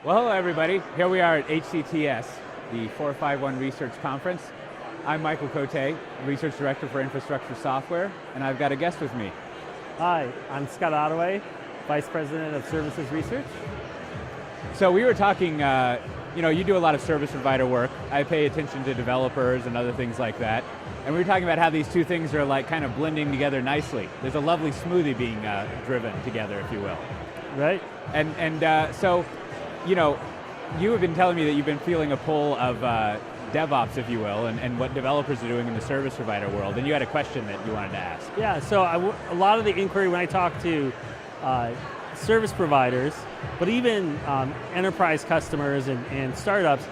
Well, hello everybody. Here we are at HCTS, the 451 Research Conference. I'm Michael Coté, Research Director for Infrastructure Software, and I've got a guest with me. Hi, I'm Scott Ottaway, Vice President of Services Research. So we were talking, you do a lot of service provider work. I pay attention to developers and other things like that. And we were talking about how these two things are like kind of blending together nicely. There's a lovely smoothie being driven together, if you will. Right. So, you have been telling me that you've been feeling a pull of DevOps, if you will, and what developers are doing in the service provider world, and you had a question that you wanted to ask. Yeah, so a lot of the inquiry when I talk to service providers, but even enterprise customers and startups,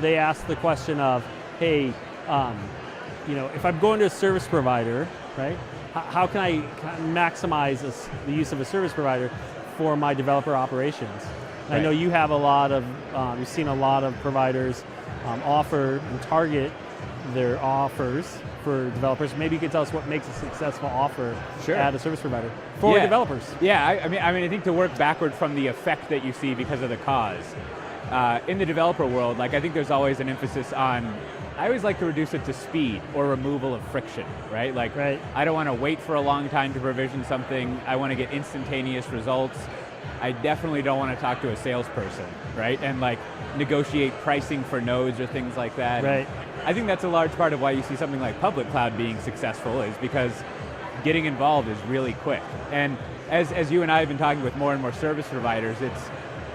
they ask the question of, hey, if I'm going to a service provider, right, how can I maximize the use of a service provider for my developer operations? Right. I know you have you've seen a lot of providers offer and target their offers for developers. Maybe you could tell us what makes a successful offer at a service provider for developers. Yeah, I think to work backward from the effect that you see because of the cause. In the developer world, I think there's always an emphasis on, I always like to reduce it to speed or removal of friction, right? I don't want to wait for a long time to provision something. I want to get instantaneous results. I definitely don't want to talk to a salesperson, right? And negotiate pricing for nodes or things like that. Right. I think that's a large part of why you see something like public cloud being successful, is because getting involved is really quick. And as you and I have been talking with more and more service providers,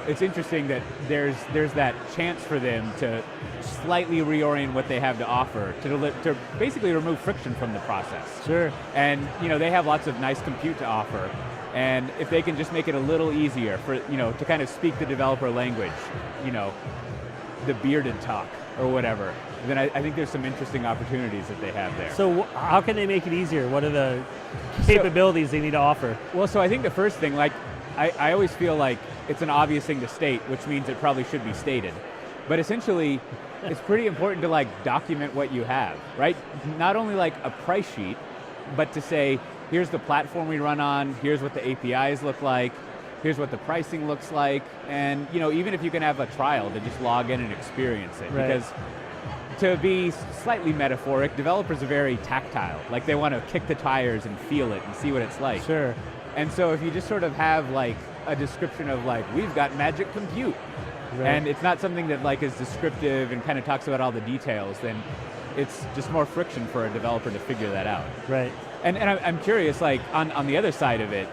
it's interesting that there's that chance for them to slightly reorient what they have to offer to basically remove friction from the process. Sure. And they have lots of nice compute to offer. And if they can just make it a little easier for, to kind of speak the developer language, the bearded talk or whatever, then I think there's some interesting opportunities that they have there. So how can they make it easier? What are the capabilities they need to offer? Well, so I think the first thing, I always feel like it's an obvious thing to state, which means it probably should be stated. But essentially, it's pretty important to document what you have, right? Not only a price sheet, but to say, here's the platform we run on, here's what the APIs look like, here's what the pricing looks like, and even if you can have a trial to just log in and experience it. Right. Because to be slightly metaphoric, developers are very tactile. They want to kick the tires and feel it and see what it's like. Sure. And so if you just sort of have a description of we've got magic compute, right, and it's not something that is descriptive and kind of talks about all the details, then it's just more friction for a developer to figure that out. Right. And I'm curious, on the other side of it,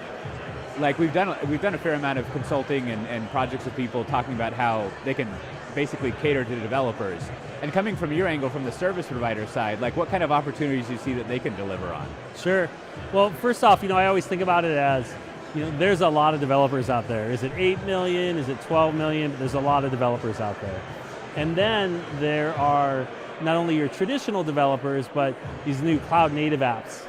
we've done a fair amount of consulting and projects with people talking about how they can basically cater to the developers. And coming from your angle, from the service provider side, what kind of opportunities do you see that they can deliver on? Sure. Well, first off, I always think about it as, there's a lot of developers out there. Is it 8 million? Is it 12 million? There's a lot of developers out there. And then there are not only your traditional developers, but these new cloud native apps.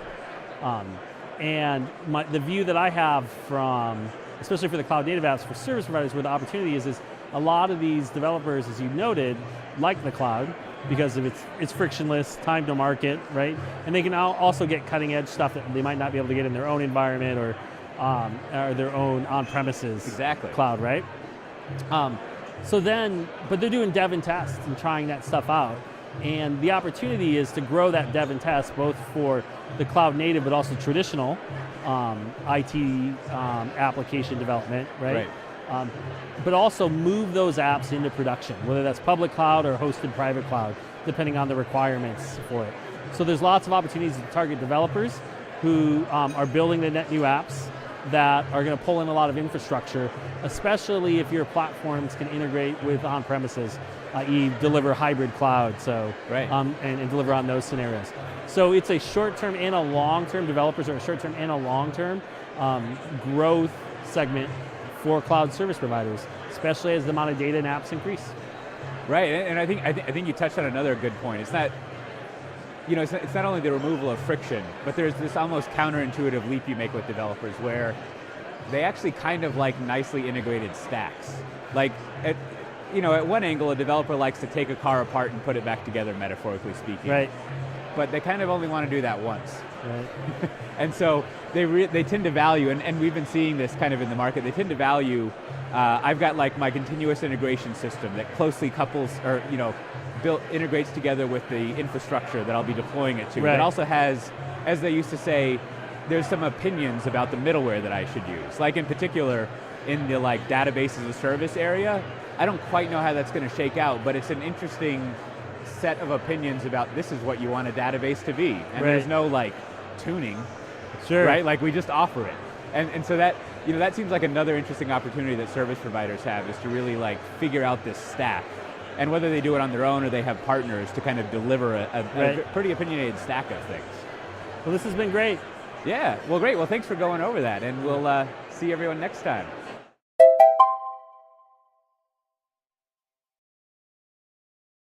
And the view that I have from, especially for the cloud native apps for service providers, where the opportunity is a lot of these developers, as you noted, like the cloud because of it's frictionless, time to market, right? And they can also get cutting edge stuff that they might not be able to get in their own environment or their own on-premises cloud, right? But they're doing dev and test and trying that stuff out. And the opportunity is to grow that dev and test both for the cloud native but also traditional IT application development, right? But also move those apps into production, whether that's public cloud or hosted private cloud, depending on the requirements for it. So there's lots of opportunities to target developers who are building the net new apps that are going to pull in a lot of infrastructure, especially if your platforms can integrate with on-premises, i.e. deliver hybrid cloud, and deliver on those scenarios. So it's a short-term and a long-term, developers are a short-term and a long-term growth segment for cloud service providers, especially as the amount of data and apps increase. Right, and I think you touched on another good point. It's not, it's not only the removal of friction, but there's this almost counterintuitive leap you make with developers where they actually kind of like nicely integrated stacks. At one angle, a developer likes to take a car apart and put it back together, metaphorically speaking. Right. but they kind of only want to do that once. Right. And so they tend to value, and we've been seeing this kind of in the market, they tend to value, I've got like my continuous integration system that closely couples, or integrates together with the infrastructure that I'll be deploying it to. Right. It also has, as they used to say, there's some opinions about the middleware that I should use. Like in particular, in the like database as a service area, I don't quite know how that's going to shake out, but it's an interesting set of opinions about this is what you want a database to be. And there's no like tuning, Sure. right? Like we just offer it. And so that, that seems like another interesting opportunity that service providers have, is to really like figure out this stack. And whether they do it on their own or they have partners to kind of deliver a pretty opinionated stack of things. Well, this has been great. Yeah, well great. Well, thanks for going over that, and we'll see everyone next time.